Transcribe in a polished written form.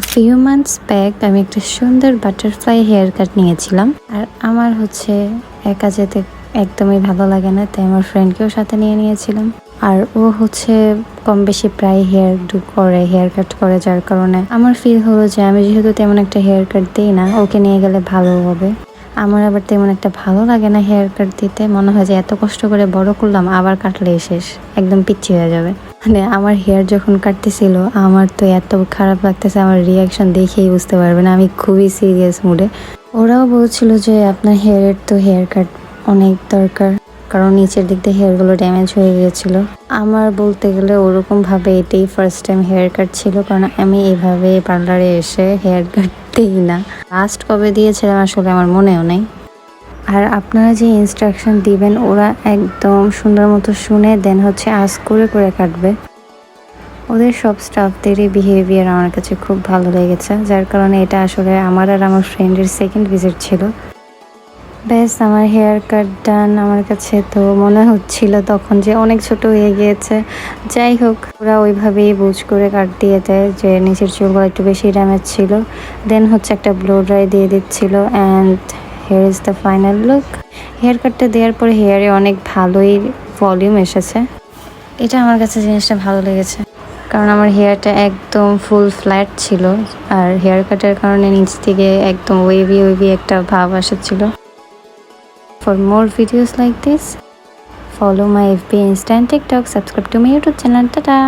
Few months back আমি একটা সুন্দর বাটারফ্লাই হেয়ার কাট নিয়েছিলাম। আর আমার একা যেতে একদমই ভালো লাগে না, তাই আমার ফ্রেন্ডকেও সাথে নিয়ে নিয়েছিলাম। আর ও কম বেশি প্রায় হেয়ার কাট করে, যার কারণে আমার ফিল হলো যে আমি যেহেতু তেমন একটা হেয়ার কাট দিই না, ওকে নিয়ে গেলে ভালো হবে। আমার আবার তেমন একটা ভালো লাগে না হেয়ার কাট দিতে, মনে হয় যে এত কষ্ট করে বড় করলাম, আবার কাটলে শেষ, একদম পিচ্ছি হয়ে যাবে। মানে আমার হেয়ার যখন কাটতেছিল আমার তো এত খারাপ লাগতেছে, আমার রিয়াকশন দেখেই বুঝতে পারবেন আমি খুবই সিরিয়াস মুডে। ওরাও বলছিল যে আপনার হেয়ার কাট অনেক দরকার, কারণ নিচের দিক দিয়ে হেয়ারগুলো ড্যামেজ হয়ে গিয়েছিল। আমার বলতে গেলে ওরকমভাবে এটাই ফার্স্ট টাইম হেয়ার কাট ছিল, কারণ আমি এভাবে পার্লারে এসে হেয়ার কাট দিই না। লাস্ট কবে দিয়েছিলাম আসলে আমার মনেও নেই। আর আপনারা যে ইনস্ট্রাকশন দিবেন ওরা একদম সুন্দর মতো শুনে দেন আস্ক করে করে কাটবে। ওদের সব স্টাফদেরই বিহেভিয়ার আমার কাছে খুব ভালো লেগেছে, যার কারণে এটা আসলে আমার আর আমার ফ্রেন্ডের সেকেন্ড ভিজিট ছিল। ব্যাস আমার হেয়ার কাট ডান। আমার কাছে তো মনে হচ্ছিল তখন যে অনেক ছোট হয়ে গিয়েছে। যাই হোক, ওরা ওইভাবেই বুঝ করে কাট দিয়ে দেয় যে নিচের চুলগুলো একটু বেশি ড্যামেজ ছিল। দেন একটা ব্লো ড্রাই দিয়ে দিচ্ছিল। And here is the final look. Hair কাটটা দেওয়ার পরে হেয়ারে অনেক ভালোই ভলিউম এসেছে। এটা আমার কাছে জিনিসটা ভালো লেগেছে, কারণ আমার হেয়ারটা একদম ফুল ফ্ল্যাট ছিল, আর হেয়ার কাটের কারণে নিচ থেকে একদম ওয়েভি একটা ভাব আসছিল। For more videos like this, follow my FB, Insta and TikTok. Subscribe to my YouTube channel. Ta-da!